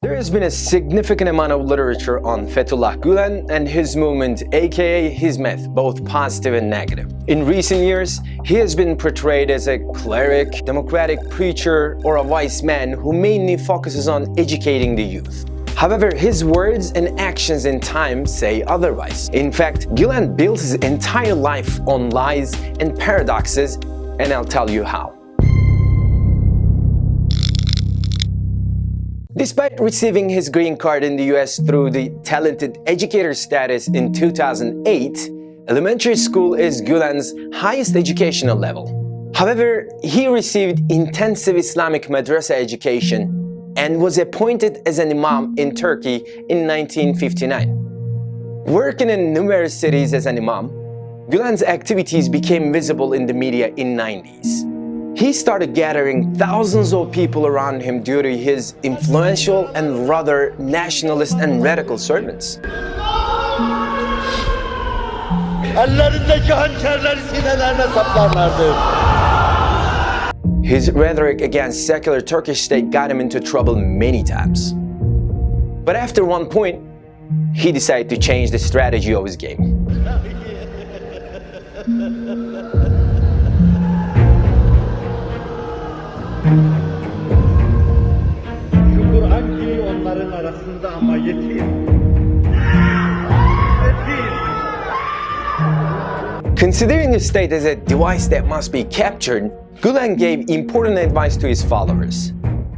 There has been a significant amount of literature on Fethullah Gulen and his movement, aka his myth, both positive and negative. In recent years, he has been portrayed as a cleric, democratic preacher, or a wise man who mainly focuses on educating the youth. However, his words and actions in time say otherwise. In fact, Gulen built his entire life on lies and paradoxes, and I'll tell you how. Despite receiving his green card in the US through the talented educator status in 2008, elementary school is Gulen's highest educational level. However, he received intensive Islamic madrasa education and was appointed as an imam in Turkey in 1959. Working in numerous cities as an imam, Gulen's activities became visible in the media in the 90s. He started gathering thousands of people around him due to his influential and rather nationalist and radical sermons. His rhetoric against secular Turkish state got him into trouble many times. But after one point, he decided to change the strategy of his game. Considering the state as a device that must be captured, Gulen gave important advice to his followers,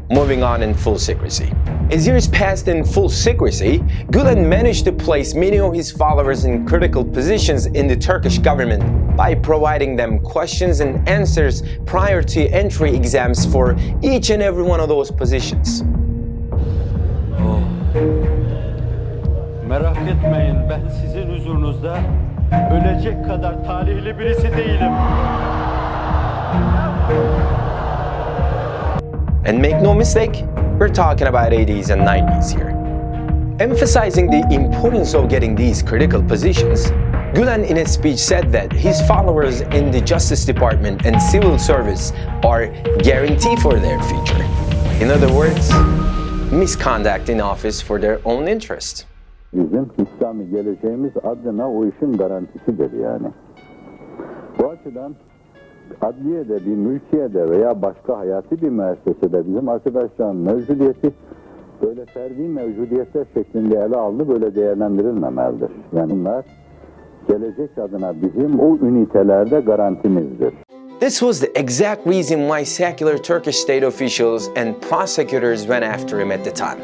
moving on in full secrecy. As years passed in full secrecy, Gulen managed to place many of his followers in critical positions in the Turkish government by providing them questions and answers prior to entry exams for each and every one of those positions. Merak etmeyin, ben sizin huzurunuzda ölecek kadar talihli birisi değilim. And make no mistake, we're talking about 80s and 90s here. Emphasizing the importance of getting these critical positions, Gulen in his speech said that his followers in the Justice Department and civil service are guaranteed for their future. In other words, misconduct in office for their own interest. Bizim İslami geleceğimiz adına o işin garantisidir yani. Bu açıdan adliyede, bir mülkiyede veya başka hayati bir müessesede bizim arkadaşların mevcudiyeti böyle ferdi mevcudiyetler şeklinde ele alınıp böyle değerlendirilmemelidir. Yani bunlar gelecek adına bizim o ünitelerde garantimizdir. This was the exact reason why secular Turkish state officials and prosecutors went after him at the time.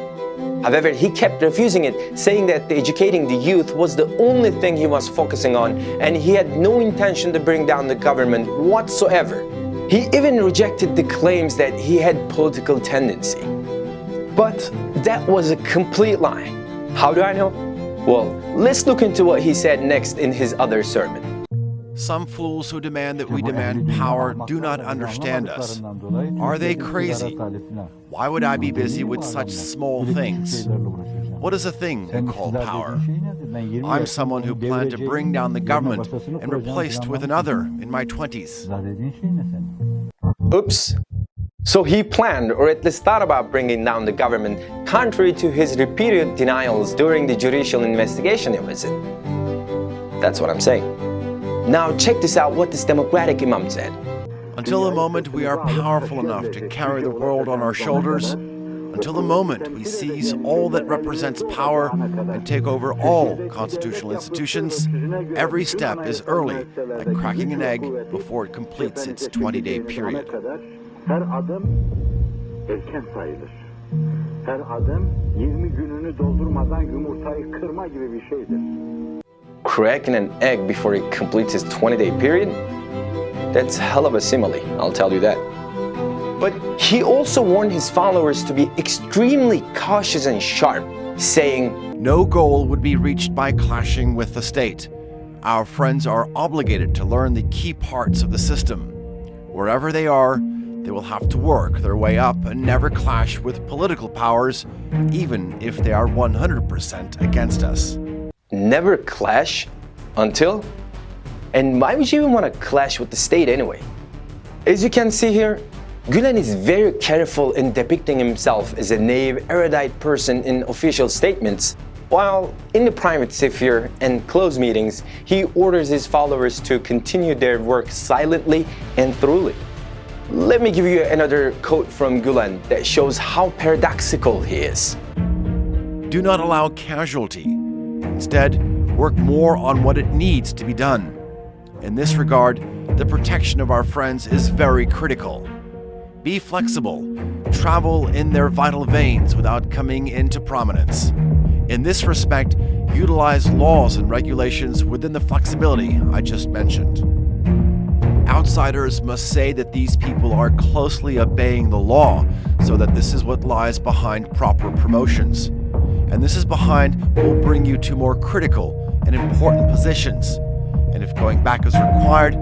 However, he kept refusing it, saying that educating the youth was the only thing he was focusing on, and he had no intention to bring down the government whatsoever. He even rejected the claims that he had political tendency. But that was a complete lie. How do I know? Well, let's look into what he said next in his other sermon. Some fools who demand that we demand power do not understand us. Are they crazy? Why would I be busy with such small things? What is a thing you call power? I'm someone who planned to bring down the government and replaced with another in my 20s. Oops. So he planned, or at least thought about bringing down the government, contrary to his repeated denials during the judicial investigation he was in. That's what I'm saying. Now check this out, what this democratic imam said. Until the moment we are powerful enough to carry the world on our shoulders, until the moment we seize all that represents power and take over all constitutional institutions, every step is early, like cracking an egg before it completes its 20-day period. Her adım erken sayılır. Her adım 20 gününü doldurmadan yumurtayı kırma gibi bir şeydir. Cracking an egg before he completes his 20-day period? That's hell of a simile, I'll tell you that. But he also warned his followers to be extremely cautious and sharp, saying, "No goal would be reached by clashing with the state. Our friends are obligated to learn the key parts of the system. Wherever they are, they will have to work their way up and never clash with political powers, even if they are 100% against us." Never clash? Until? And why would you even want to clash with the state anyway? As you can see here, Gulen is very careful in depicting himself as a naive, erudite person in official statements, while in the private sphere and closed meetings, he orders his followers to continue their work silently and thoroughly. Let me give you another quote from Gulen that shows how paradoxical he is. Do not allow casualty. Instead, work more on what it needs to be done. In this regard, the protection of our friends is very critical. Be flexible. Travel in their vital veins without coming into prominence. In this respect, utilize laws and regulations within the flexibility I just mentioned. Outsiders must say that these people are closely obeying the law, so that this is what lies behind proper promotions. And this is behind what will bring you to more critical and important positions. And if going back is required,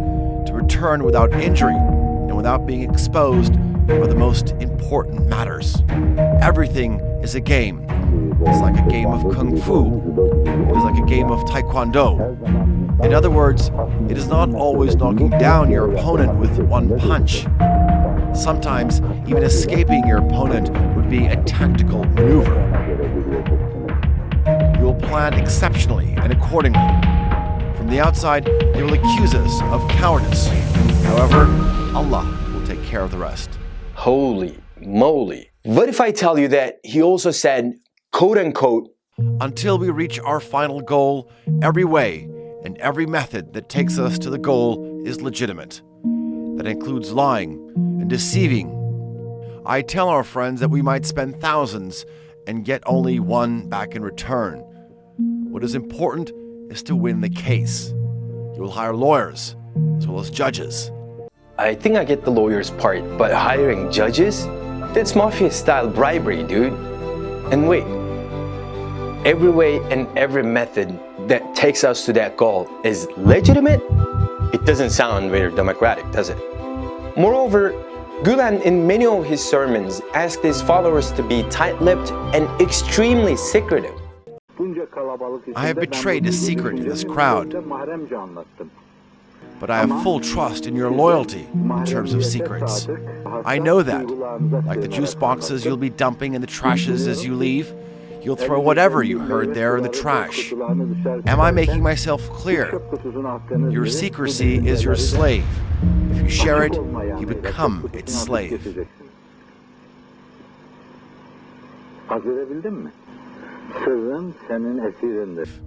to return without injury and without being exposed are the most important matters. Everything is a game. It's like a game of Kung Fu. It is like a game of Taekwondo. In other words, it is not always knocking down your opponent with one punch. Sometimes, even escaping your opponent would be a tactical maneuver. You will plan exceptionally and accordingly. From the outside, they will accuse us of cowardice. However, Allah will take care of the rest. Holy moly. What if I tell you that he also said, quote unquote, until we reach our final goal, every way and every method that takes us to the goal is legitimate. That includes lying and deceiving. I tell our friends that we might spend thousands and get only one back in return. What is important is to win the case. You will hire lawyers as well as judges. I think I get the lawyer's part, but hiring judges? That's mafia-style bribery, dude. And wait, every way and every method that takes us to that goal is legitimate? It doesn't sound very democratic, does it? Moreover, Gulen in many of his sermons asked his followers to be tight-lipped and extremely secretive. I have betrayed a secret in this crowd, but I have full trust in your loyalty in terms of secrets. I know that, like the juice boxes you'll be dumping in the trashes as you leave, you'll throw whatever you heard there in the trash. Am I making myself clear? Your secrecy is your slave. If you share it, you become its slave.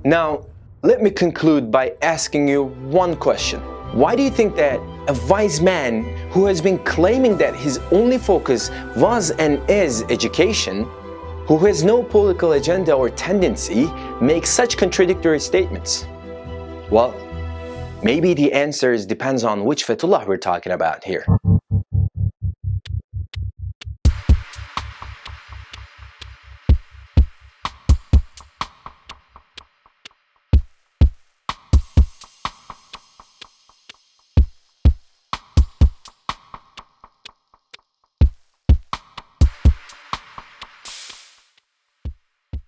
Now, let me conclude by asking you one question. Why do you think that a wise man who has been claiming that his only focus was and is education, who has no political agenda or tendency, makes such contradictory statements? Well, maybe the answer depends on which Fethullah we're talking about here.